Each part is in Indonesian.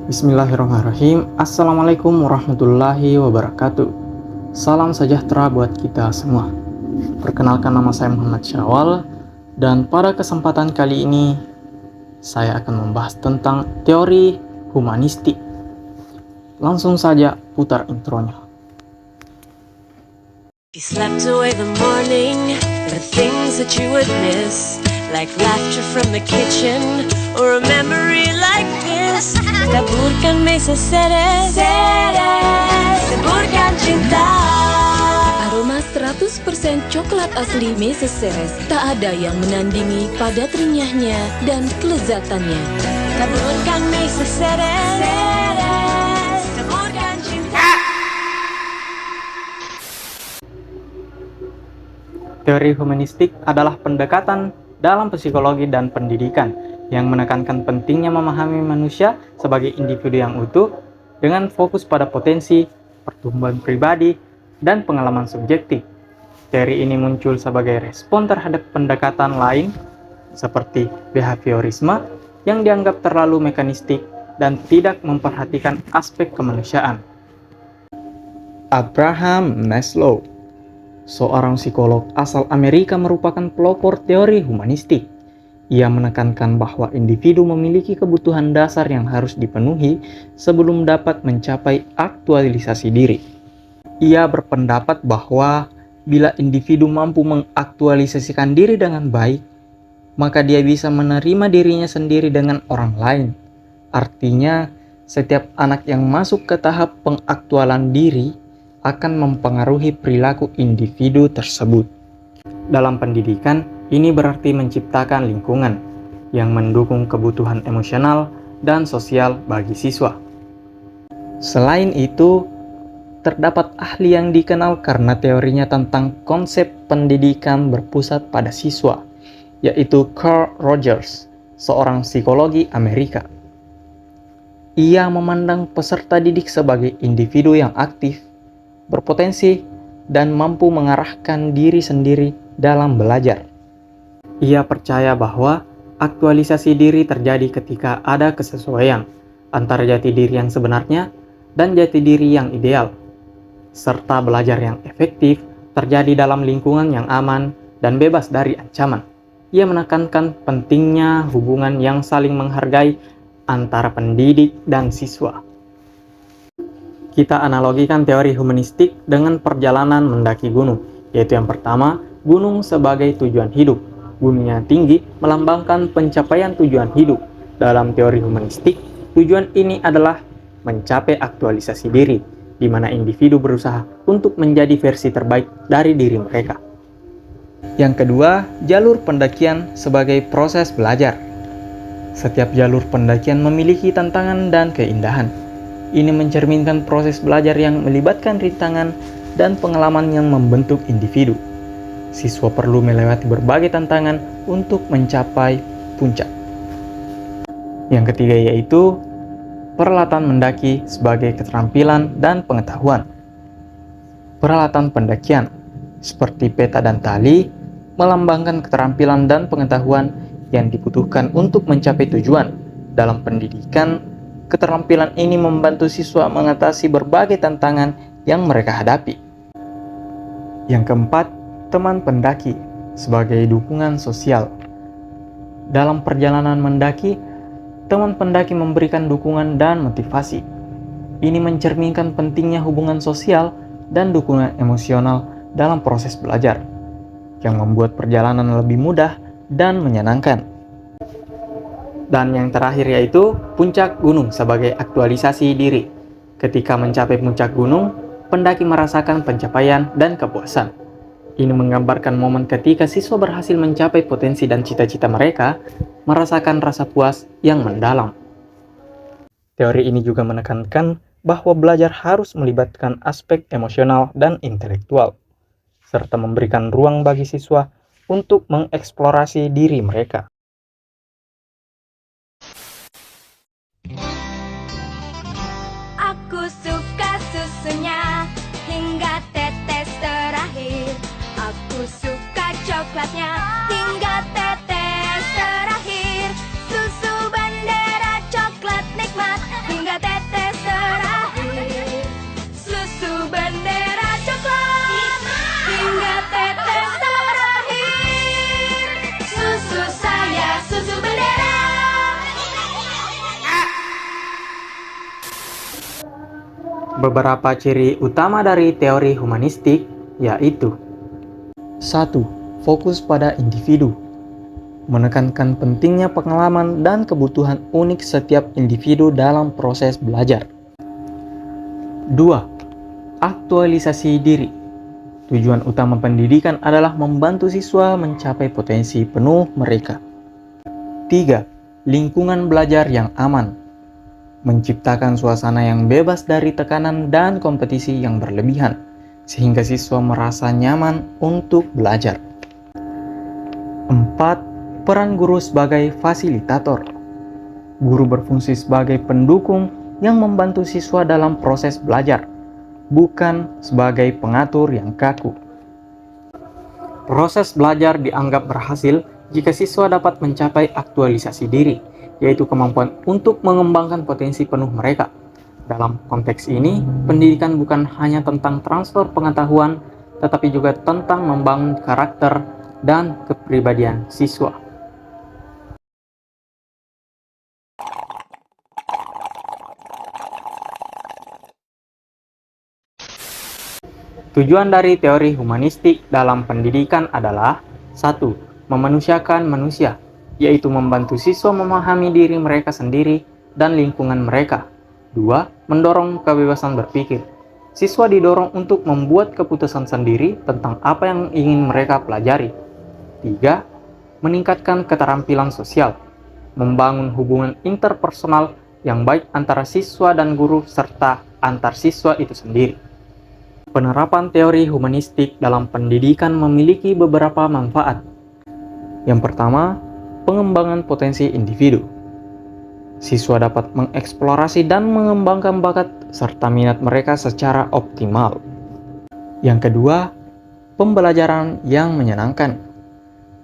Bismillahirrahmanirrahim. Assalamualaikum warahmatullahi wabarakatuh. Salam sejahtera buat kita semua. Perkenalkan, nama saya Muhammad Syawal, dan pada kesempatan kali ini saya akan membahas tentang teori humanistik. Langsung saja putar intronya. You slept away the morning, the things that you would miss, like laughter from the kitchen, or a memory like this. Taburkan mesa seres, taburkan cinta. Aroma 100% coklat asli Mesa Ceres, tak ada yang menandingi padat renyahnya dan kelezatannya. Taburkan mesa seres, taburkan cinta. Teori humanistik adalah pendekatan dalam psikologi dan pendidikan yang menekankan pentingnya memahami manusia sebagai individu yang utuh dengan fokus pada potensi, pertumbuhan pribadi, dan pengalaman subjektif. Teori ini muncul sebagai respon terhadap pendekatan lain seperti behaviorisme yang dianggap terlalu mekanistik dan tidak memperhatikan aspek kemanusiaan. Abraham Maslow, seorang psikolog asal Amerika, merupakan pelopor teori humanistik. Ia menekankan bahwa individu memiliki kebutuhan dasar yang harus dipenuhi sebelum dapat mencapai aktualisasi diri. Ia berpendapat bahwa bila individu mampu mengaktualisasikan diri dengan baik, maka dia bisa menerima dirinya sendiri dengan orang lain. Artinya, setiap anak yang masuk ke tahap pengaktualan diri akan mempengaruhi perilaku individu tersebut. Dalam pendidikan, ini berarti menciptakan lingkungan yang mendukung kebutuhan emosional dan sosial bagi siswa. Selain itu, terdapat ahli yang dikenal karena teorinya tentang konsep pendidikan berpusat pada siswa, yaitu Carl Rogers, seorang psikologi Amerika. Ia memandang peserta didik sebagai individu yang aktif, berpotensi, dan mampu mengarahkan diri sendiri dalam belajar. Ia percaya bahwa aktualisasi diri terjadi ketika ada kesesuaian antara jati diri yang sebenarnya dan jati diri yang ideal, serta belajar yang efektif terjadi dalam lingkungan yang aman dan bebas dari ancaman. Ia menekankan pentingnya hubungan yang saling menghargai antara pendidik dan siswa. Kita analogikan teori humanistik dengan perjalanan mendaki gunung, yaitu yang pertama, gunung sebagai tujuan hidup. Gunung yang tinggi melambangkan pencapaian tujuan hidup. Dalam teori humanistik, tujuan ini adalah mencapai aktualisasi diri, di mana individu berusaha untuk menjadi versi terbaik dari diri mereka. Yang kedua, jalur pendakian sebagai proses belajar. Setiap jalur pendakian memiliki tantangan dan keindahan. Ini mencerminkan proses belajar yang melibatkan rintangan dan pengalaman yang membentuk individu. Siswa perlu melewati berbagai tantangan untuk mencapai puncak. Yang ketiga yaitu peralatan mendaki sebagai keterampilan dan pengetahuan. Peralatan pendakian seperti peta dan tali melambangkan keterampilan dan pengetahuan yang dibutuhkan untuk mencapai tujuan. Dalam pendidikan, keterampilan ini membantu siswa mengatasi berbagai tantangan yang mereka hadapi. Yang keempat, teman pendaki sebagai dukungan sosial. Dalam perjalanan mendaki, teman pendaki memberikan dukungan dan motivasi. Ini mencerminkan pentingnya hubungan sosial dan dukungan emosional dalam proses belajar, yang membuat perjalanan lebih mudah dan menyenangkan. Dan yang terakhir yaitu puncak gunung sebagai aktualisasi diri. Ketika mencapai puncak gunung, pendaki merasakan pencapaian dan kepuasan. Ini menggambarkan momen ketika siswa berhasil mencapai potensi dan cita-cita mereka, merasakan rasa puas yang mendalam. Teori ini juga menekankan bahwa belajar harus melibatkan aspek emosional dan intelektual, serta memberikan ruang bagi siswa untuk mengeksplorasi diri mereka. Aku suka susunya hingga tetes terakhir. Aku suka coklatnya hingga tetes terakhir. Susu bendera coklat nikmat hingga Beberapa ciri utama dari teori humanistik yaitu: 1. Fokus pada individu. Menekankan pentingnya pengalaman dan kebutuhan unik setiap individu dalam proses belajar. 2. Aktualisasi diri. Tujuan utama pendidikan adalah membantu siswa mencapai potensi penuh mereka. 3. Lingkungan belajar yang aman. Menciptakan suasana yang bebas dari tekanan dan kompetisi yang berlebihan, sehingga siswa merasa nyaman untuk belajar. 4. Peran guru sebagai fasilitator. Guru berfungsi sebagai pendukung yang membantu siswa dalam proses belajar, bukan sebagai pengatur yang kaku. Proses belajar dianggap berhasil jika siswa dapat mencapai aktualisasi diri, yaitu kemampuan untuk mengembangkan potensi penuh mereka. Dalam konteks ini, pendidikan bukan hanya tentang transfer pengetahuan, tetapi juga tentang membangun karakter dan kepribadian siswa. Tujuan dari teori humanistik dalam pendidikan adalah: 1. Memanusiakan manusia, yaitu membantu siswa memahami diri mereka sendiri dan lingkungan mereka. 2. Mendorong kebebasan berpikir. Siswa didorong untuk membuat keputusan sendiri tentang apa yang ingin mereka pelajari. 3. Meningkatkan keterampilan sosial, membangun hubungan interpersonal yang baik antara siswa dan guru serta antar siswa itu sendiri. Penerapan teori humanistik dalam pendidikan memiliki beberapa manfaat. Yang pertama, pengembangan potensi individu. Siswa dapat mengeksplorasi dan mengembangkan bakat serta minat mereka secara optimal. Yang kedua, pembelajaran yang menyenangkan.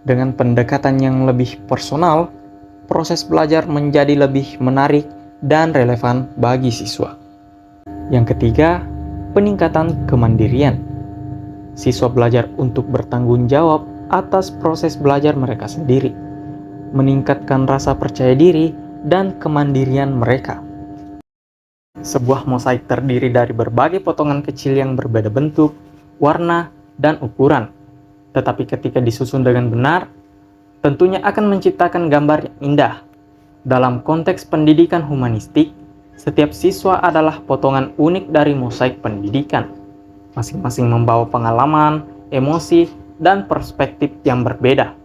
Dengan pendekatan yang lebih personal, proses belajar menjadi lebih menarik dan relevan bagi siswa. Yang ketiga, peningkatan kemandirian. Siswa belajar untuk bertanggung jawab atas proses belajar mereka sendiri, meningkatkan rasa percaya diri dan kemandirian mereka. Sebuah mosaik terdiri dari berbagai potongan kecil yang berbeda bentuk, warna, dan ukuran. Tetapi ketika disusun dengan benar, tentunya akan menciptakan gambar yang indah. Dalam konteks pendidikan humanistik, setiap siswa adalah potongan unik dari mosaik pendidikan. Masing-masing membawa pengalaman, emosi, dan perspektif yang berbeda.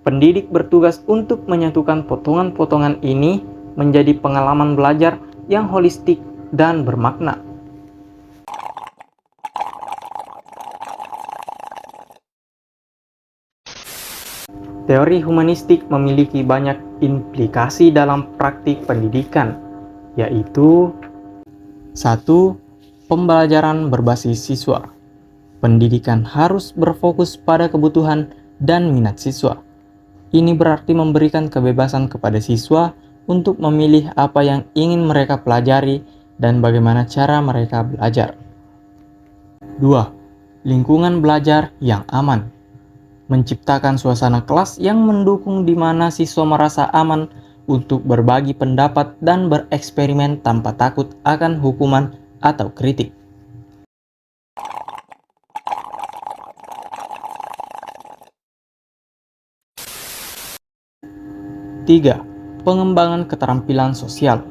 Pendidik bertugas untuk menyatukan potongan-potongan ini menjadi pengalaman belajar yang holistik dan bermakna. Teori humanistik memiliki banyak implikasi dalam praktik pendidikan, yaitu: 1. Pembelajaran berbasis siswa. Pendidikan harus berfokus pada kebutuhan dan minat siswa. Ini berarti memberikan kebebasan kepada siswa untuk memilih apa yang ingin mereka pelajari dan bagaimana cara mereka belajar. 2. Lingkungan belajar yang aman. Menciptakan suasana kelas yang mendukung di mana siswa merasa aman untuk berbagi pendapat dan bereksperimen tanpa takut akan hukuman atau kritik. 3. Pengembangan keterampilan sosial.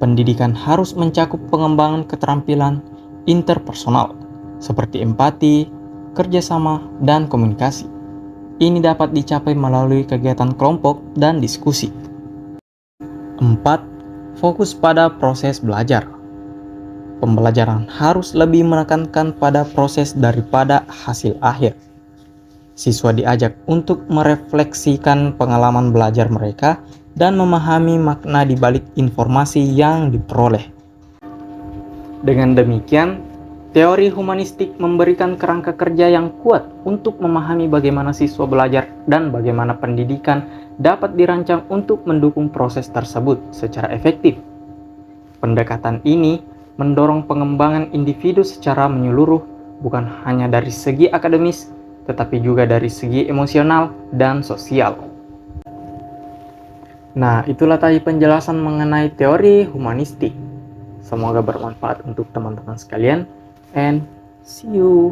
Pendidikan harus mencakup pengembangan keterampilan interpersonal, seperti empati, kerjasama, dan komunikasi. Ini dapat dicapai melalui kegiatan kelompok dan diskusi. 4. Fokus pada proses belajar. Pembelajaran harus lebih menekankan pada proses daripada hasil akhir. Siswa diajak untuk merefleksikan pengalaman belajar mereka dan memahami makna di balik informasi yang diperoleh. Dengan demikian, teori humanistik memberikan kerangka kerja yang kuat untuk memahami bagaimana siswa belajar dan bagaimana pendidikan dapat dirancang untuk mendukung proses tersebut secara efektif. Pendekatan ini mendorong pengembangan individu secara menyeluruh, bukan hanya dari segi akademis, tetapi juga dari segi emosional dan sosial. Nah, itulah tadi penjelasan mengenai teori humanistik. Semoga bermanfaat untuk teman-teman sekalian, and see you.